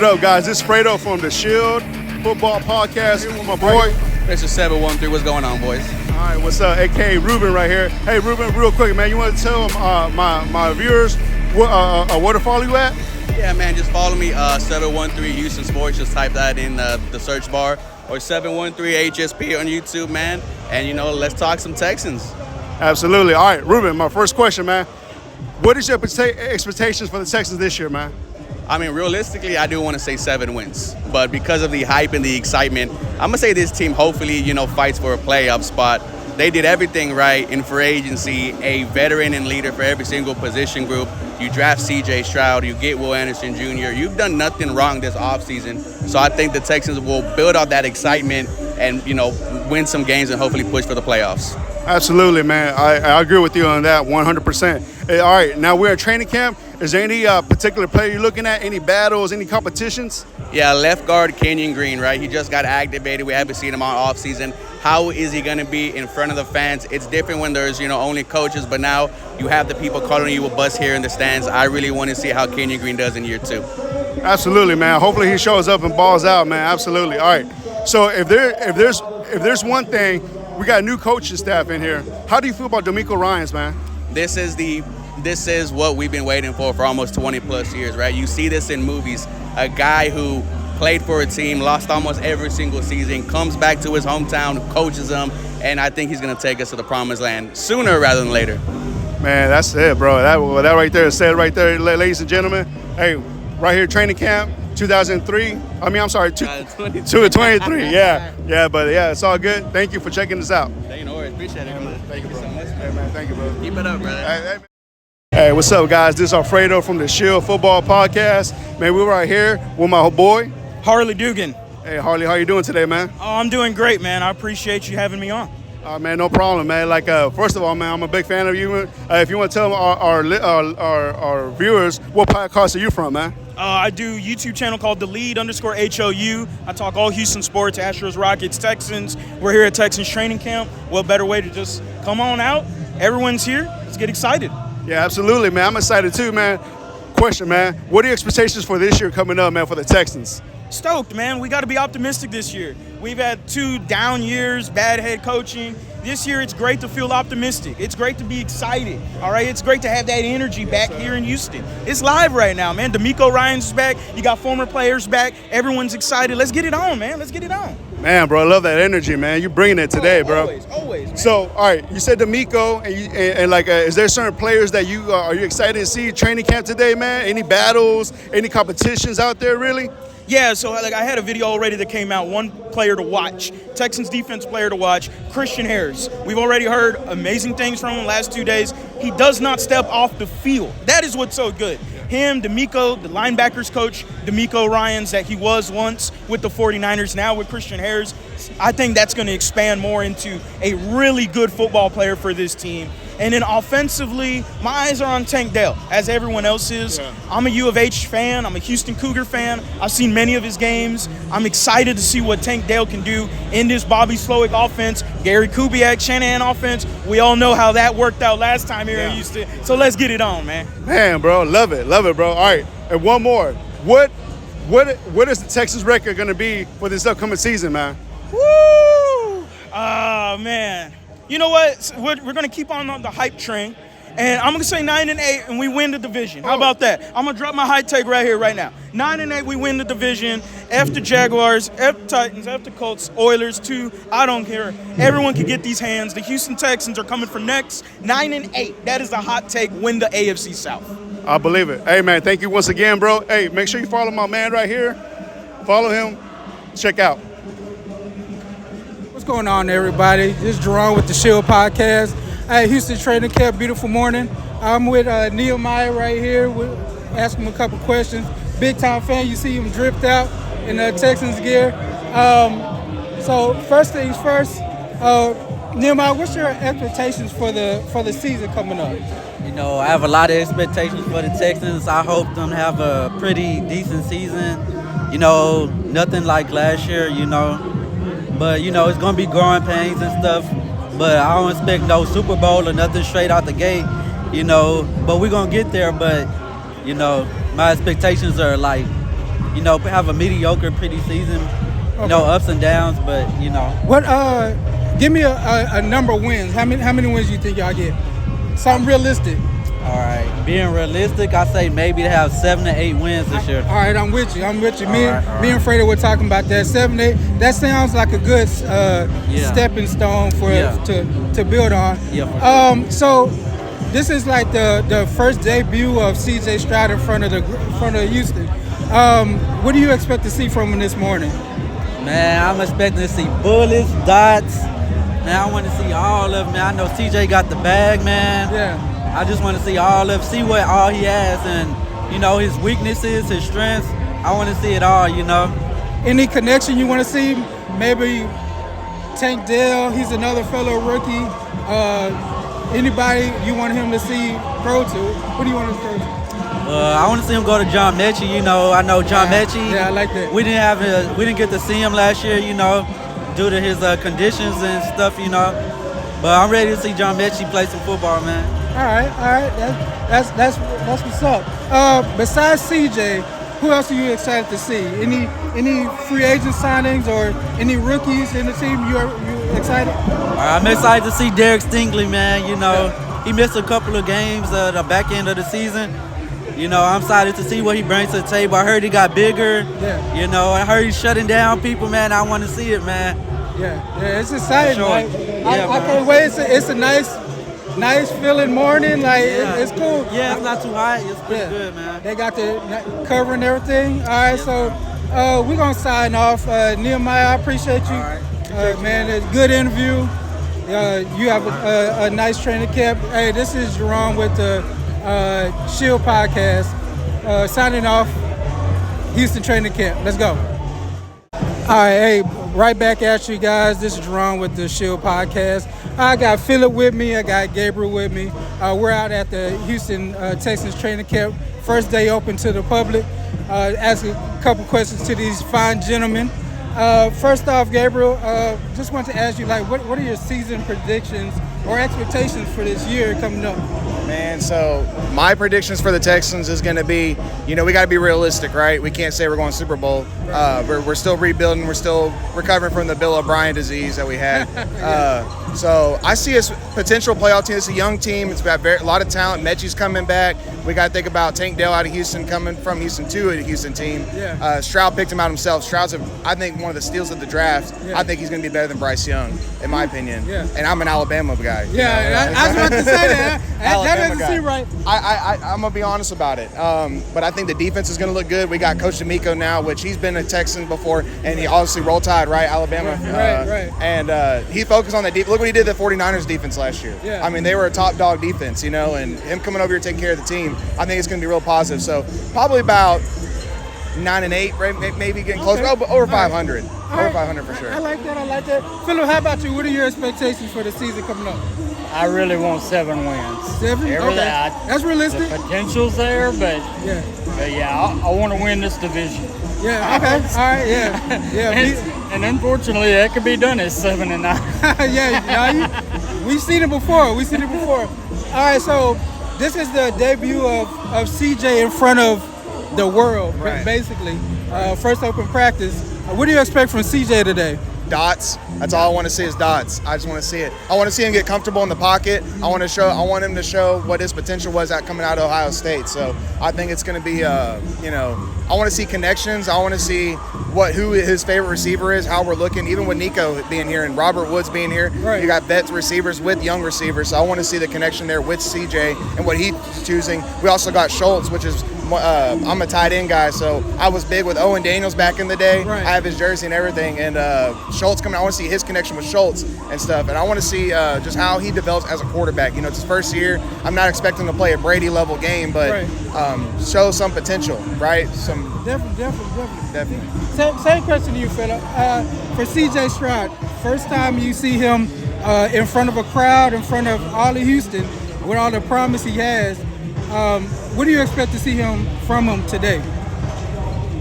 What up, guys? This is Fredo from the Shield Football Podcast here with my boy. This is 713. What's going on, boys? All right, what's up? A.K.A. Ruben right here. Hey, Ruben, real quick, man, you want to tell my viewers where to follow you at? Yeah, man, just follow me, 713 Houston Sports. Just type that in the search bar, or 713 HSP on YouTube, man. And, let's talk some Texans. Absolutely. All right, Ruben, my first question, man. What is your expectations for the Texans this year, man? I mean, realistically, I do want to say 7 wins. But because of the hype and the excitement, I'm going to say this team hopefully, fights for a playoff spot. They did everything right in free agency, a veteran and leader for every single position group. You draft C.J. Stroud, you get Will Anderson Jr. You've done nothing wrong this offseason. So I think the Texans will build out that excitement and, win some games and hopefully push for the playoffs. Absolutely, man. I agree with you on that 100%. Hey, all right, now we're at training camp. Is there any particular player you're looking at? Any battles, any competitions? Yeah, left guard Kenyon Green, right? He just got activated. We haven't seen him all offseason. How is he going to be in front of the fans? It's different when there's, only coaches, but now you have the people calling you a bus here in the stands. I really want to see how Kenyon Green does in year 2. Absolutely, man. Hopefully he shows up and balls out, man. Absolutely. All right. So if there's one thing, we got a new coaching staff in here. How do you feel about DeMeco Ryans, man? This is what we've been waiting for almost 20 plus years, right? You see this in movies. A guy who played for a team, lost almost every single season, comes back to his hometown, coaches them, and I think he's going to take us to the promised land sooner rather than later. Man, that's it, bro. That right there is said right there, ladies and gentlemen. Hey, right here, training camp, 2003. I mean, I'm sorry, 2023. Yeah, it's all good. Thank you for checking us out. Hey, no worries. Appreciate it, brother. Thank you, bro. So much. Hey, man, thank you, bro. Keep it up, brother. Hey, what's up, guys? This is Alfredo from the Shield Football Podcast. Man, we're right here with my boy, Harley Dugan. Hey, Harley, how you doing today, man? Oh, I'm doing great, man. I appreciate you having me on. Man, no problem, man. First of all, man, I'm a big fan of you. If you want to tell our viewers, what podcast are you from, man? I do a YouTube channel called The Lead _HOU. I talk all Houston sports, Astros, Rockets, Texans. We're here at Texans training camp. What better way to just come on out? Everyone's here. Let's get excited. Yeah, absolutely, man. I'm excited too, man. Question, man. What are your expectations for this year coming up, man, for the Texans? Stoked, man. We got to be optimistic this year. We've had 2 down years, bad head coaching. This year, it's great to feel optimistic. It's great to be excited, all right? It's great to have that energy back here in Houston. It's live right now, man. DeMeco Ryans is back. You got former players back. Everyone's excited. Let's get it on, man. Let's get it on. Man, bro, I love that energy, man. You're bringing it today, bro. Always, man. So, all right, you said DeMeco, and is there certain players that are you excited to see training camp today, man? Any battles, any competitions out there, really? Yeah, so I had a video already that came out, one player to watch, Texans defense player to watch, Christian Harris. We've already heard amazing things from him last 2 days. He does not step off the field. That is what's so good. Him, DeMeco, the linebackers coach, DeMeco Ryans, that he was once with the 49ers, now with Christian Harris. I think that's going to expand more into a really good football player for this team. And then offensively, my eyes are on Tank Dell, as everyone else is. Yeah. I'm a U of H fan. I'm a Houston Cougar fan. I've seen many of his games. I'm excited to see what Tank Dell can do in this Bobby Slowick offense, Gary Kubiak, Shanahan offense. We all know how that worked out last time here in Houston. So let's get it on, man. Man, bro, love it, bro. All right, and one more. What is the Texans record going to be for this upcoming season, man? Woo! Man. You know what? We're going to keep on the hype train, and I'm going to say 9-8, and we win the division. How about that? I'm going to drop my high take right here, right now. 9-8, we win the division. F the Jaguars, F the Titans, F the Colts, Oilers, 2. I don't care. Everyone can get these hands. The Houston Texans are coming for next. 9-8. That is the hot take. Win the AFC South. I believe it. Hey, man, thank you once again, bro. Hey, make sure you follow my man right here. Follow him. Check out. What's going on, everybody? This is Jerome with the Shield Podcast. Hey, Houston Training Camp, beautiful morning. I'm with Nehemiah right here. We'll ask him a couple questions. Big time fan. You see him dripped out in Texans gear. So first things first, Nehemiah, what's your expectations for the season coming up? I have a lot of expectations for the Texans. I hope them have a pretty decent season. Nothing like last year, But, it's going to be growing pains and stuff. But I don't expect no Super Bowl or nothing straight out the gate, But we're going to get there. But, my expectations are, have a mediocre pretty season. No ups and downs, but What? Give me a number of wins. How many wins do you think y'all get? Something realistic. All right, being realistic, I say maybe to have 7 to 8 wins this year. All right, I'm with you. Me right. and Fredo were talking about that. 7 8. That sounds like a good stepping stone to build on. Yeah. For sure. So this is like the first debut of CJ Stroud in front of Houston. What do you expect to see from him this morning? Man, I'm expecting to see bullets, dots. Man, I want to see all of them. Man, I know CJ got the bag, man. Yeah. I just want to see all of, see what all he has, and his weaknesses, his strengths. I want to see it all. Any connection you want to see? Maybe Tank Dell. He's another fellow rookie. Anybody you want him to see grow to? What do you want him to grow to? I want to see him go to John Mechie. I know John Mechie. Yeah, I like that. We didn't get to see him last year. Due to his conditions and stuff. But I'm ready to see John Mechie play some football, man. All right. That's what's up. Besides CJ, who else are you excited to see? Any free agent signings or any rookies in the team you excited? I'm excited to see Derek Stingley, man. He missed a couple of games at the back end of the season. I'm excited to see what he brings to the table. I heard he got bigger. Yeah. I heard he's shutting down people, man. I want to see it, man. Yeah, it's exciting. Sure. Like, I can't wait. It's a nice feeling morning. Like it's cool. Yeah, it's not too hot. It's pretty good, man. They got the cover and everything. All right, so we're gonna sign off. Nehemiah, I appreciate you. All right. Man, it's a good interview. You have a nice training camp. Hey, this is Jerome with the Shield Podcast. Signing off. Houston Training Camp. Let's go. All right, hey, right back at you guys. This is Jerome with the Shield Podcast. I got Philip with me. I got Gabriel with me. We're out at the Houston Texans training camp. First day open to the public. Ask a couple questions to these fine gentlemen. First off, Gabriel, just want to ask you, like, what are your season predictions or expectations for this year coming up? Man, so my predictions for the Texans is going to be, we got to be realistic, right? We can't say we're going Super Bowl. We're still rebuilding. We're still recovering from the Bill O'Brien disease that we had. So I see us potential playoff team. It's a young team. It's got a lot of talent. Mechie's coming back. We got to think about Tank Dell out of Houston, coming from Houston to a Houston team. Yeah. Stroud picked him out himself. Stroud's, I think, one of the steals of the draft. Yeah. I think he's going to be better than Bryce Young, in my opinion. Yeah. And I'm an Alabama guy. Yeah, I was about to say that. That doesn't seem right. I'm going to be honest about it. But I think the defense is going to look good. We got Coach D'Amico now, which he's been a Texan before, and he obviously Roll Tide, right? Alabama. Right. And he focused on the deep. Look what he did to the 49ers defense last year. Yeah. I mean, they were a top dog defense, and him coming over here taking care of the team, I think it's going to be real positive. So probably about 9-8, right? Maybe getting close. Okay. Over 500. All Over right. 500 for sure. I like that. Philip, how about you? What are your expectations for the season coming up? I really want 7 wins. 7? Okay. Okay. That's realistic. The potential's there, but Yeah. I want to win this division. Yeah. Okay. All right. Yeah. And unfortunately, that could be done at 7 and 9. We've seen it before. All right. So this is the debut of CJ in front of the world, Right. basically. First open practice. What do you expect from CJ today? Dots. That's all I want to see is dots. I just want to see it. I want to see him get comfortable in the pocket. I want him to show what his potential was coming out of Ohio State. So I think it's going to be, I want to see connections. I want to see who his favorite receiver is, how we're looking. Even with Nico being here and Robert Woods being here, Right. You got vet receivers with young receivers. So I want to see the connection there with CJ and what he's choosing. We also got Schultz, which is I'm a tight end guy, so I was big with Owen Daniels back in the day. Right. I have his jersey and everything, and Schultz coming. I want to see his connection with Schultz and stuff, and I want to see just how he develops as a quarterback. It's his first year. I'm not expecting to play a Brady level game, but show some potential, right? Definitely. Same question to you, Philip. For CJ Stroud, first time you see him in front of a crowd, in front of all of Houston, with all the promise he has. What do you expect to see from him today?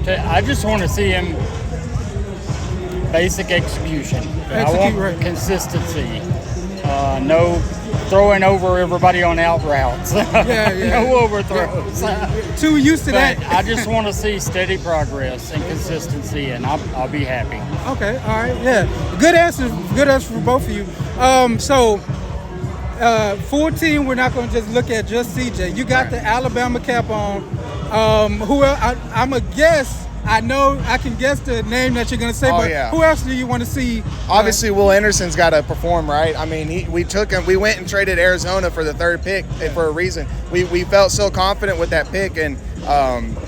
I just want to see him basic execution. I want Right. consistency. No throwing over everybody on out routes. Yeah. No overthrows. Too used to But that. I just want to see steady progress and consistency, and I'll be happy. Okay, all right, yeah. Good answer for both of you. Full team, we're not going to just look at just CJ. You got the Alabama cap on. Who else? I'm a guess. I know I can guess the name that you're going to say, but who else do you want to see? Obviously, Will Anderson's got to perform, right? I mean, we took him. We went and traded Arizona for the third pick for a reason. We felt so confident with that pick, and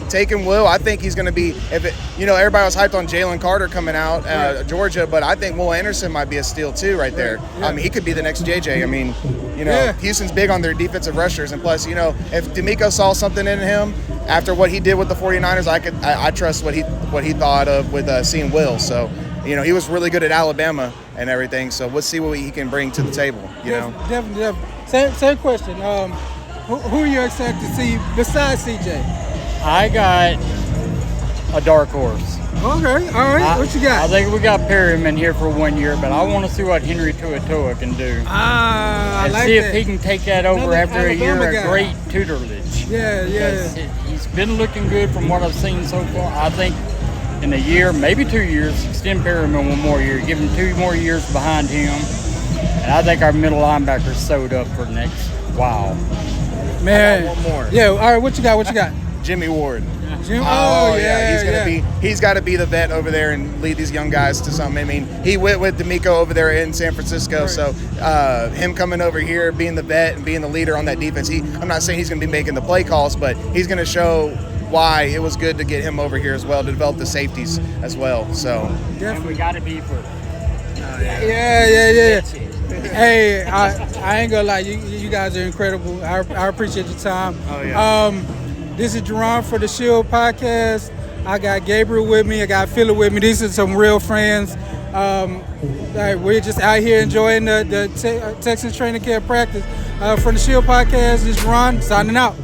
taking Will, I think he's going to be. Everybody was hyped on Jalen Carter coming out, Georgia, but I think Will Anderson might be a steal too, right there. I mean, he could be the next JJ. I mean, Houston's big on their defensive rushers, and plus, if D'Amico saw something in him after what he did with the 49ers, I trust what he thought of with seeing Will. So, he was really good at Alabama and everything. So we'll see what he can bring to the table. Definitely. Same question. Who are you excited to see besides CJ? I got a dark horse. Okay, all right. What you got? I think we got Perryman here for 1 year, but I want to see what Henry TuaTua can do. I and like see that. if he can take that over Another after a year Alabama of guy. great tutelage. Yeah. He's been looking good from what I've seen so far. I think in a year, maybe 2 years, extend Perryman 1 more year, give him 2 more years behind him. And I think our middle linebacker's sewed up for the next while. Man. I got one more. Yeah, all right, what you got? Jimmy Ward. Yeah. He's got to be the vet over there and lead these young guys to something. I mean, he went with D'Amico over there in San Francisco, Right. so him coming over here, being the vet and being the leader on that defense. I'm not saying he's going to be making the play calls, but he's going to show why it was good to get him over here as well to develop the safeties as well. So And we got to be for Yeah. Hey, I ain't gonna lie, you guys are incredible. I appreciate your time. Oh, yeah. This is Jerron for the Shield Podcast. I got Gabriel with me. I got Philip with me. These are some real friends. We're just out here enjoying the Texans training camp practice. For the Shield Podcast, this is Ron signing out.